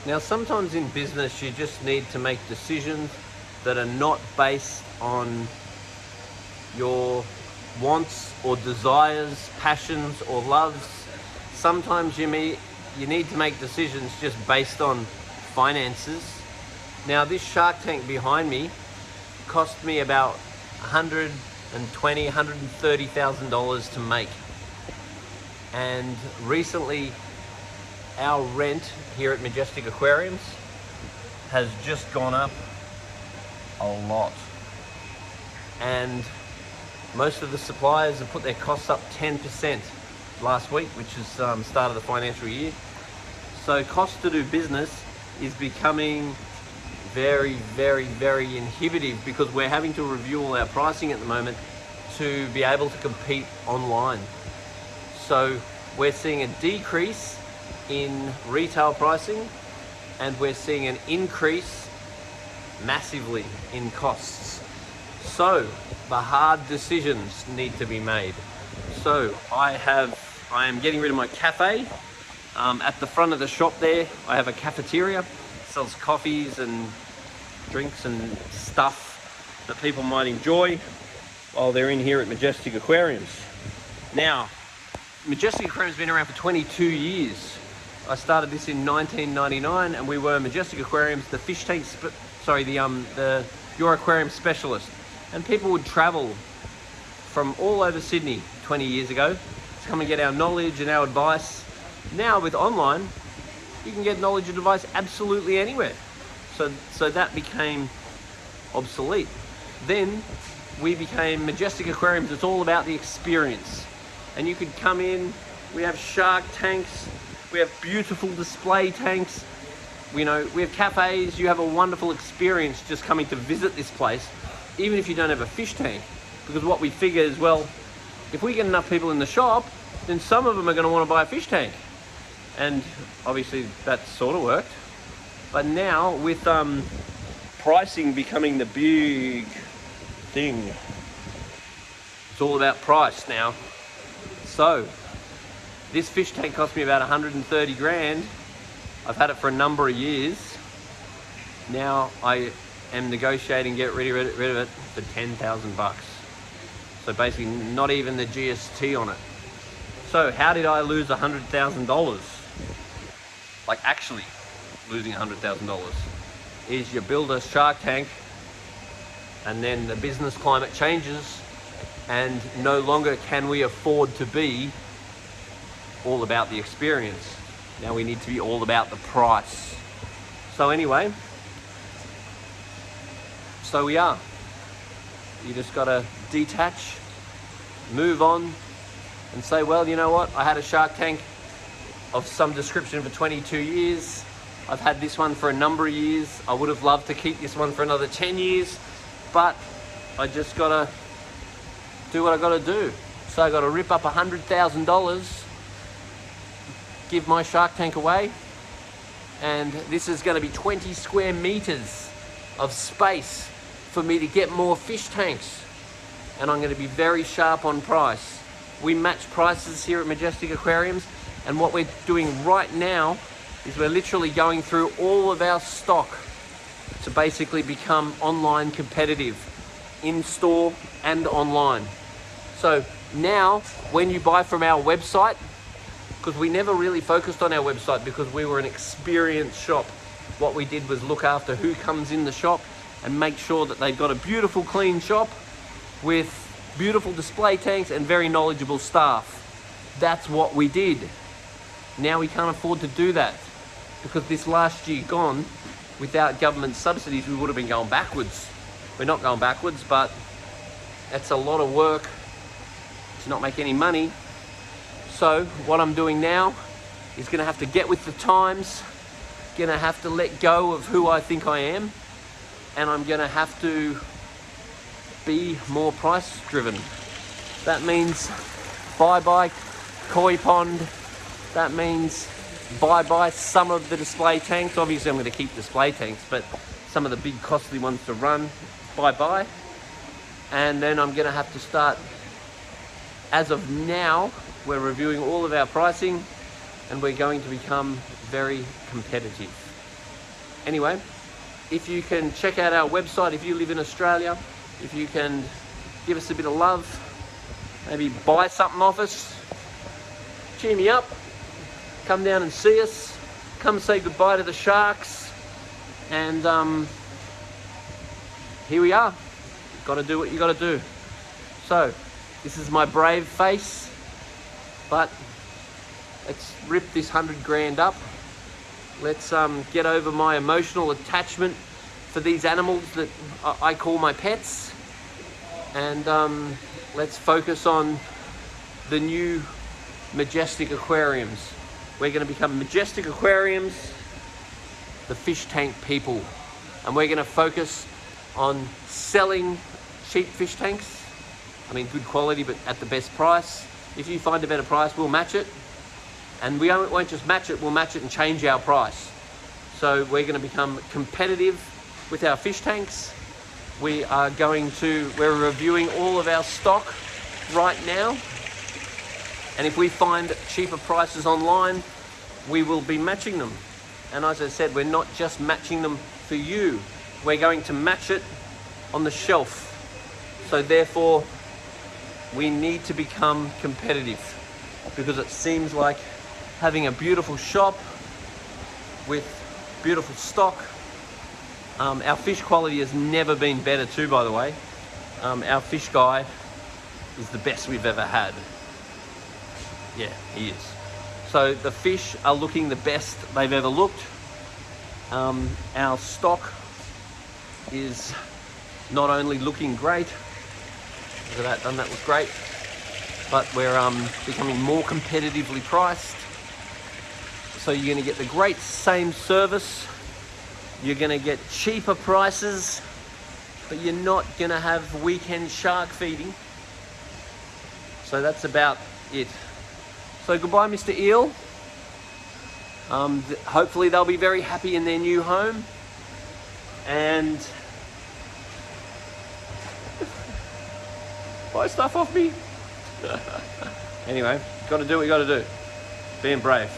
Now, sometimes in business, you just need to make decisions that are not based on your wants or desires, passions or loves. Sometimes you need to make decisions just based on finances. Now, this Shark Tank behind me cost me about $120,000, $130,000 to make. And recently, our rent here at Majestic Aquariums has just gone up a lot. And most of the suppliers have put their costs up 10% last week, which is start of the financial year. So cost to do business is becoming very, very, very inhibitive because we're having to review all our pricing at the moment to be able to compete online. So we're seeing a decrease in retail pricing and we're seeing an increase massively in costs. So the hard decisions need to be made. So I am getting rid of my cafe. At the front of the shop there, I have a cafeteria. Sells coffees and drinks and stuff that people might enjoy while they're in here at Majestic Aquariums. Now, Majestic Aquariums has been around for 22 years. I started this in 1999 and we were Majestic Aquariums, the fish tank, your aquarium specialist. And people would travel from all over Sydney 20 years ago to come and get our knowledge and our advice. Now with online, you can get knowledge and advice absolutely anywhere. So that became obsolete. Then we became Majestic Aquariums. It's all about the experience. And you could come in, we have shark tanks, we have beautiful display tanks, we have cafes. You have a wonderful experience just coming to visit this place, even if you don't have a fish tank. Because what we figure is, well, if we get enough people in the shop, then some of them are going to want to buy a fish tank. And obviously that sort of worked. But now with pricing becoming the big thing, it's all about price now. So this fish tank cost me about 130 grand. I've had it for a number of years. Now I am negotiating get rid of it for 10,000 bucks. So basically not even the GST on it. So how did I lose $100,000? Like actually losing $100,000 is you build a shark tank and then the business climate changes and no longer can we afford to be all about the experience. Now we need to be all about the price. So anyway, so we are. You just gotta detach, move on and say, well, you know what? I had a shark tank of some description for 22 years. I've had this one for a number of years. I would have loved to keep this one for another 10 years, but I just gotta do what I gotta do. So I gotta rip up $100,000, give my shark tank away, and this is gonna be 20 square meters of space for me to get more fish tanks. And I'm gonna be very sharp on price. We match prices here at Majestic Aquariums, and what we're doing right now is we're literally going through all of our stock to basically become online competitive, in store and online. So now when you buy from our website, because we never really focused on our website because we were an experienced shop, what we did was look after who comes in the shop and make sure that they've got a beautiful clean shop with beautiful display tanks and very knowledgeable staff. That's what we did. Now we can't afford to do that because this last year gone, without government subsidies, we would have been going backwards. We're not going backwards, but that's a lot of work to not make any money. So what I'm doing now is gonna have to get with the times, gonna have to let go of who I think I am, and I'm gonna have to be more price driven. That means bye-bye koi pond. That means bye-bye some of the display tanks. Obviously I'm gonna keep display tanks, but some of the big costly ones to run, bye-bye. And then I'm gonna have to start, as of now, we're reviewing all of our pricing and we're going to become very competitive. Anyway, if you can check out our website, if you live in Australia, if you can give us a bit of love, maybe buy something off us, cheer me up, come down and see us, come say goodbye to the sharks, and here we are. Got to do what you got to do. So, this is my brave face, but let's rip this 100 grand up. Let's get over my emotional attachment for these animals that I call my pets, and let's focus on the new Majestic Aquariums. We're going to become Majestic Aquariums, the fish tank people, and we're going to focus on selling cheap fish tanks. I mean, good quality, but at the best price. If you find a better price, we'll match it. And we won't just match it, we'll match it and change our price. So we're going to become competitive with our fish tanks. We're reviewing all of our stock right now. And if we find cheaper prices online, we will be matching them. And as I said, we're not just matching them for you. We're going to match it on the shelf. So therefore, we need to become competitive, because it seems like having a beautiful shop with beautiful stock. Our fish quality has never been better too, by the way. Our fish guy is the best we've ever had. Yeah, he is. So the fish are looking the best they've ever looked. Our stock is not only looking great, look at that, doesn't that look great? But we're becoming more competitively priced. So you're going to get the great same service, you're going to get cheaper prices, but you're not going to have weekend shark feeding. So that's about it. So goodbye, Mr. Eel. Hopefully they'll be very happy in their new home. And buy stuff off me. Anyway, got to do what you got to do. Being brave.